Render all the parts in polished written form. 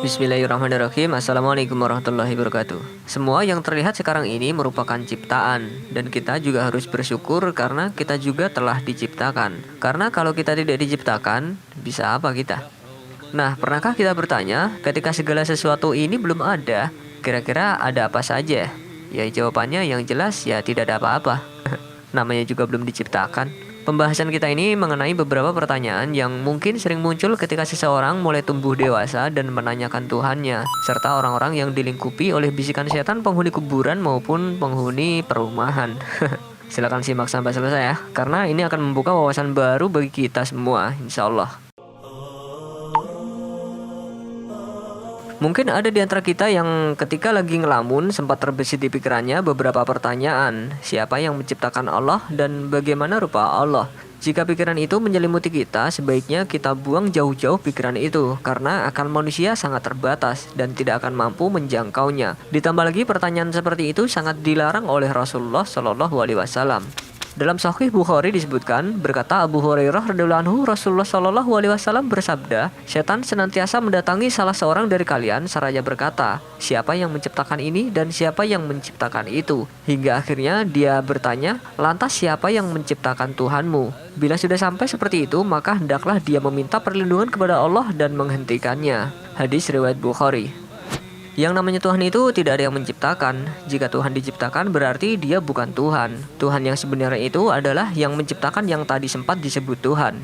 Bismillahirrahmanirrahim. Assalamualaikum warahmatullahi wabarakatuh. Semua yang terlihat sekarang ini merupakan ciptaan, dan kita juga harus bersyukur karena kita juga telah diciptakan. Karena kalau kita tidak diciptakan, bisa apa kita? Nah, pernahkah kita bertanya, ketika segala sesuatu ini belum ada, kira-kira ada apa saja? Ya, jawabannya yang jelas ya tidak ada apa-apa. Namanya juga belum diciptakan. Pembahasan kita ini mengenai beberapa pertanyaan yang mungkin sering muncul ketika seseorang mulai tumbuh dewasa dan menanyakan Tuhannya, serta orang-orang yang dilingkupi oleh bisikan setan penghuni kuburan maupun penghuni perumahan. Silakan simak sampai selesai ya, karena ini akan membuka wawasan baru bagi kita semua, insya Allah. Mungkin ada di antara kita yang ketika lagi ngelamun sempat terbesit di pikirannya beberapa pertanyaan. Siapa yang menciptakan Allah dan bagaimana rupa Allah? Jika pikiran itu menyelimuti kita, sebaiknya kita buang jauh-jauh pikiran itu karena akal manusia sangat terbatas dan tidak akan mampu menjangkaunya. Ditambah lagi pertanyaan seperti itu sangat dilarang oleh Rasulullah Shallallahu Alaihi Wasallam. Dalam Sahih Bukhari disebutkan, berkata Abu Hurairah radhiyallahu anhu, Rasulullah Shallallahu Alaihi Wasallam bersabda, setan senantiasa mendatangi salah seorang dari kalian seraya berkata, siapa yang menciptakan ini dan siapa yang menciptakan itu? Hingga akhirnya dia bertanya, lantas siapa yang menciptakan Tuhanmu? Bila sudah sampai seperti itu, maka hendaklah dia meminta perlindungan kepada Allah dan menghentikannya. Hadis riwayat Bukhari. Yang namanya Tuhan itu tidak ada yang menciptakan. Jika Tuhan diciptakan berarti dia bukan Tuhan. Tuhan yang sebenarnya itu adalah yang menciptakan yang tadi sempat disebut Tuhan.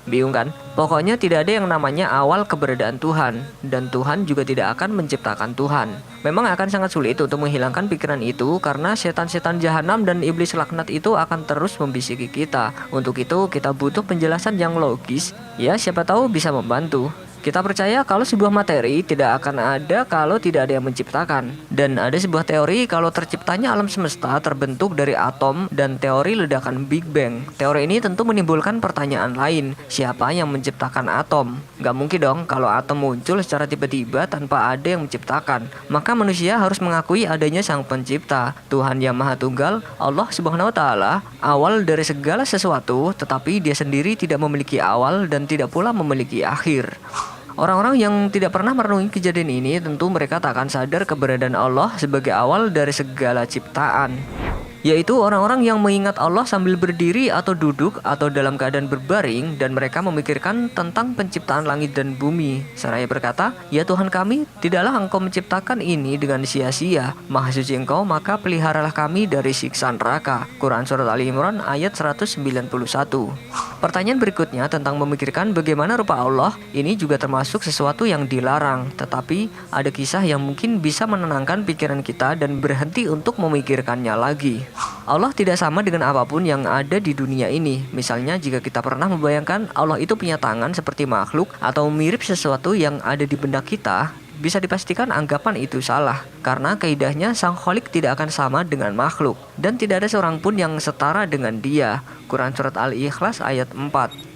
Bingung kan? Pokoknya tidak ada yang namanya awal keberadaan Tuhan. Dan Tuhan juga tidak akan menciptakan Tuhan. Memang akan sangat sulit untuk menghilangkan pikiran itu karena setan-setan jahanam dan iblis laknat itu akan terus membisiki kita. Untuk itu kita butuh penjelasan yang logis. Ya, siapa tahu bisa membantu. Kita percaya kalau sebuah materi tidak akan ada kalau tidak ada yang menciptakan. Dan ada sebuah teori kalau terciptanya alam semesta terbentuk dari atom dan teori ledakan Big Bang. Teori ini tentu menimbulkan pertanyaan lain. Siapa yang menciptakan atom? Gak mungkin dong kalau atom muncul secara tiba-tiba tanpa ada yang menciptakan. Maka manusia harus mengakui adanya sang pencipta, Tuhan yang Maha Tunggal, Allah Subhanahu wa Ta'ala, awal dari segala sesuatu, tetapi dia sendiri tidak memiliki awal dan tidak pula memiliki akhir. Orang-orang yang tidak pernah merenungi kejadian ini tentu mereka tak akan sadar keberadaan Allah sebagai awal dari segala ciptaan. Yaitu orang-orang yang mengingat Allah sambil berdiri atau duduk atau dalam keadaan berbaring dan mereka memikirkan tentang penciptaan langit dan bumi. Seraya berkata, ya Tuhan kami, tidaklah engkau menciptakan ini dengan sia-sia. Maha suci engkau, maka peliharalah kami dari siksa neraka. Quran Surat Ali Imran ayat 191. Pertanyaan berikutnya tentang memikirkan bagaimana rupa Allah, ini juga termasuk sesuatu yang dilarang. Tetapi ada kisah yang mungkin bisa menenangkan pikiran kita dan berhenti untuk memikirkannya lagi. Allah tidak sama dengan apapun yang ada di dunia ini. Misalnya jika kita pernah membayangkan Allah itu punya tangan seperti makhluk atau mirip sesuatu yang ada di benak kita, bisa dipastikan anggapan itu salah. Karena kaidahnya sang Khalik tidak akan sama dengan makhluk. Dan tidak ada seorang pun yang setara dengan dia. Quran Surat Al-Ikhlas ayat 4.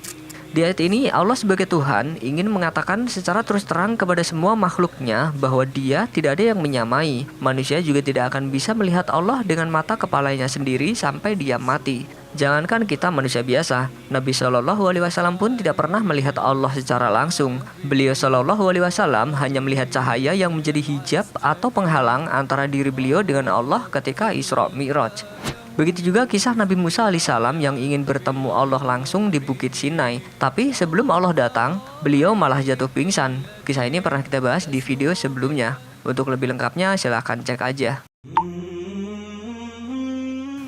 Di ayat ini Allah sebagai Tuhan ingin mengatakan secara terus terang kepada semua makhluknya bahwa dia tidak ada yang menyamai. Manusia juga tidak akan bisa melihat Allah dengan mata kepalanya sendiri sampai dia mati. Jangankan kita manusia biasa, Nabi Shallallahu Alaihi Wasallam pun tidak pernah melihat Allah secara langsung. Beliau Shallallahu Alaihi Wasallam hanya melihat cahaya yang menjadi hijab atau penghalang antara diri beliau dengan Allah ketika Isra Mi'raj. Begitu juga kisah Nabi Musa alaihissalam yang ingin bertemu Allah langsung di Bukit Sinai. Tapi sebelum Allah datang, beliau malah jatuh pingsan. Kisah ini pernah kita bahas di video sebelumnya. Untuk lebih lengkapnya silahkan cek aja.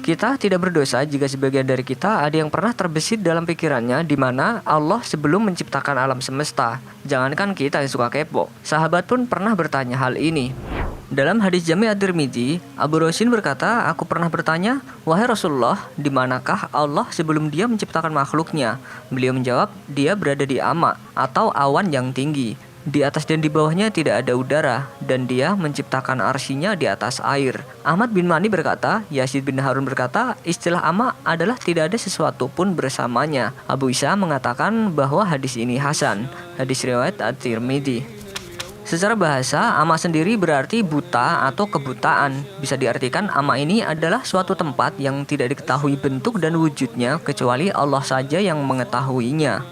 Kita tidak berdosa jika sebagian dari kita ada yang pernah terbesit dalam pikirannya di mana Allah sebelum menciptakan alam semesta. Jangankan kita yang suka kepo, sahabat pun pernah bertanya hal ini. Dalam hadis Jami' at-Tirmidzi, Abu Rosin berkata, aku pernah bertanya, wahai Rasulullah, di manakah Allah sebelum dia menciptakan makhluknya? Beliau menjawab, dia berada di ama atau awan yang tinggi. Di atas dan di bawahnya tidak ada udara, dan dia menciptakan arsinya di atas air. Ahmad bin Mani berkata, Yazid bin Harun berkata, istilah ama adalah tidak ada sesuatu pun bersamanya. Abu Isa mengatakan bahwa hadis ini hasan. Hadis riwayat at-Tirmidzi. Secara bahasa, ama sendiri berarti buta atau kebutaan. Bisa diartikan ama ini adalah suatu tempat yang tidak diketahui bentuk dan wujudnya kecuali Allah saja yang mengetahuinya.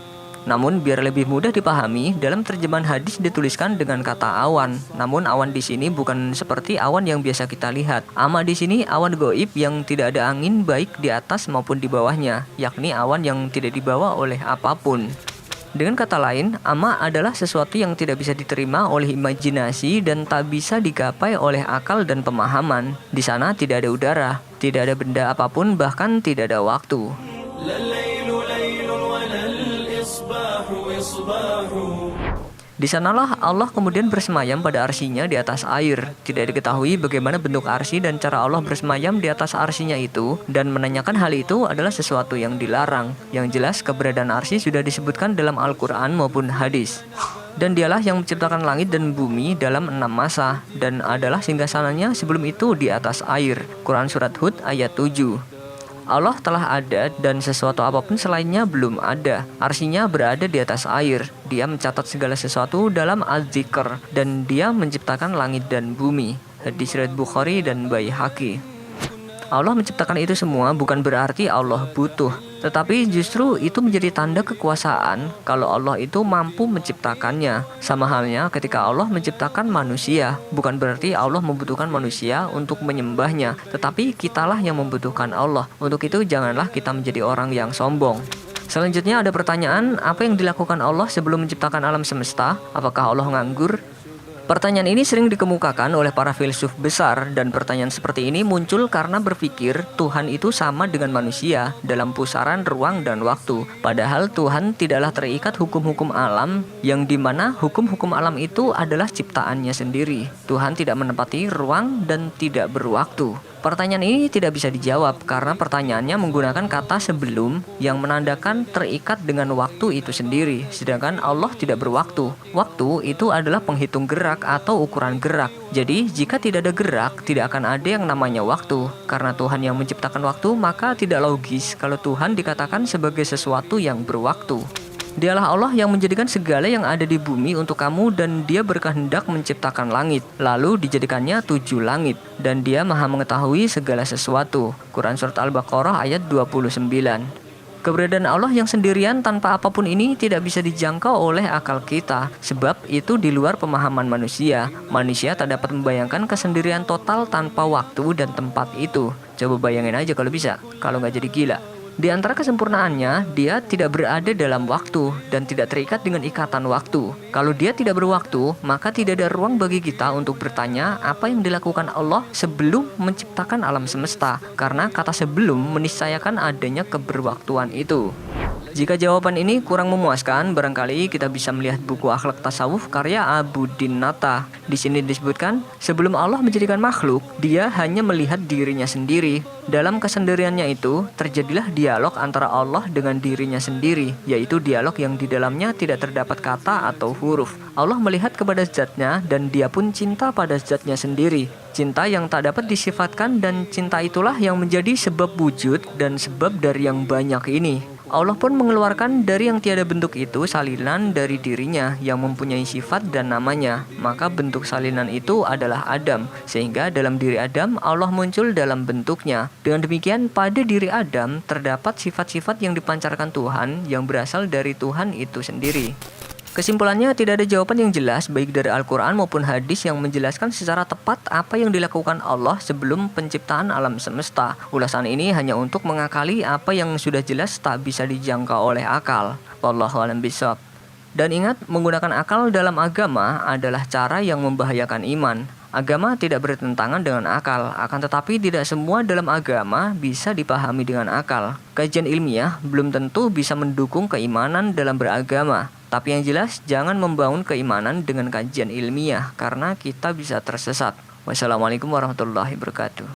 Namun biar lebih mudah dipahami, dalam terjemahan hadis dituliskan dengan kata awan. Namun awan di sini bukan seperti awan yang biasa kita lihat. Ama di sini awan goib yang tidak ada angin baik di atas maupun di bawahnya, yakni awan yang tidak dibawa oleh apapun. Dengan kata lain, ama adalah sesuatu yang tidak bisa diterima oleh imajinasi dan tak bisa digapai oleh akal dan pemahaman. Di sana tidak ada udara, tidak ada benda apapun, bahkan tidak ada waktu. Di sanalah Allah kemudian bersemayam pada arsinya di atas air. Tidak diketahui bagaimana bentuk arsi dan cara Allah bersemayam di atas arsinya itu, dan menanyakan hal itu adalah sesuatu yang dilarang. Yang jelas keberadaan arsi sudah disebutkan dalam Al-Quran maupun hadis. Dan dialah yang menciptakan langit dan bumi dalam 6 masa, dan adalah singgasananya sebelum itu di atas air. Quran Surat Hud ayat 7. Allah telah ada dan sesuatu apapun selainnya belum ada. Arsinya berada di atas air. Dia mencatat segala sesuatu dalam Az-Zikr, dan dia menciptakan langit dan bumi. Hadis riwayat Bukhari dan Baihaqi. Allah menciptakan itu semua bukan berarti Allah butuh, tetapi justru itu menjadi tanda kekuasaan kalau Allah itu mampu menciptakannya. Sama halnya ketika Allah menciptakan manusia, bukan berarti Allah membutuhkan manusia untuk menyembahnya, tetapi kitalah yang membutuhkan Allah. Untuk itu janganlah kita menjadi orang yang sombong. Selanjutnya ada pertanyaan, apa yang dilakukan Allah sebelum menciptakan alam semesta? Apakah Allah nganggur? Pertanyaan ini sering dikemukakan oleh para filsuf besar, dan pertanyaan seperti ini muncul karena berpikir Tuhan itu sama dengan manusia dalam pusaran ruang dan waktu. Padahal Tuhan tidaklah terikat hukum-hukum alam, yang dimana hukum-hukum alam itu adalah ciptaannya sendiri. Tuhan tidak menempati ruang dan tidak berwaktu. Pertanyaan ini tidak bisa dijawab karena pertanyaannya menggunakan kata sebelum yang menandakan terikat dengan waktu itu sendiri, sedangkan Allah tidak berwaktu. Waktu itu adalah penghitung gerak atau ukuran gerak. Jadi jika tidak ada gerak, tidak akan ada yang namanya waktu. Karena Tuhan yang menciptakan waktu, maka tidak logis kalau Tuhan dikatakan sebagai sesuatu yang berwaktu. Dialah Allah yang menjadikan segala yang ada di bumi untuk kamu, dan Dia berkehendak menciptakan langit, lalu dijadikannya 7 langit, dan Dia maha mengetahui segala sesuatu. Quran Surat Al-Baqarah ayat 29. Keberadaan Allah yang sendirian tanpa apapun ini tidak bisa dijangkau oleh akal kita, sebab itu di luar pemahaman manusia. Manusia tak dapat membayangkan kesendirian total tanpa waktu dan tempat itu. Coba bayangin aja kalau bisa, kalau nggak jadi gila. Di antara kesempurnaannya, dia tidak berada dalam waktu dan tidak terikat dengan ikatan waktu. Kalau dia tidak berwaktu, maka tidak ada ruang bagi kita untuk bertanya apa yang dilakukan Allah sebelum menciptakan alam semesta, karena kata sebelum meniscayakan adanya keberwaktuan itu. Jika jawaban ini kurang memuaskan, barangkali kita bisa melihat buku Akhlak Tasawuf karya Abu Din Nata. Di sini disebutkan, sebelum Allah menjadikan makhluk, Dia hanya melihat dirinya sendiri. Dalam kesendiriannya itu, terjadilah dialog antara Allah dengan dirinya sendiri, yaitu dialog yang di dalamnya tidak terdapat kata atau huruf. Allah melihat kepada zatnya, dan Dia pun cinta pada zatnya sendiri. Cinta yang tak dapat disifatkan, dan cinta itulah yang menjadi sebab wujud dan sebab dari yang banyak ini. Allah pun mengeluarkan dari yang tiada bentuk itu salinan dari dirinya yang mempunyai sifat dan namanya. Maka bentuk salinan itu adalah Adam, sehingga dalam diri Adam Allah muncul dalam bentuknya. Dengan demikian pada diri Adam terdapat sifat-sifat yang dipancarkan Tuhan yang berasal dari Tuhan itu sendiri. Kesimpulannya, tidak ada jawaban yang jelas baik dari Al-Quran maupun hadis yang menjelaskan secara tepat apa yang dilakukan Allah sebelum penciptaan alam semesta. Ulasan ini hanya untuk mengakali apa yang sudah jelas tak bisa dijangkau oleh akal. Wallahu a'lam bishawab. Dan ingat, menggunakan akal dalam agama adalah cara yang membahayakan iman. Agama tidak bertentangan dengan akal, akan tetapi tidak semua dalam agama bisa dipahami dengan akal. Kajian ilmiah belum tentu bisa mendukung keimanan dalam beragama. Tapi yang jelas, jangan membangun keimanan dengan kajian ilmiah, karena kita bisa tersesat. Wassalamualaikum warahmatullahi wabarakatuh.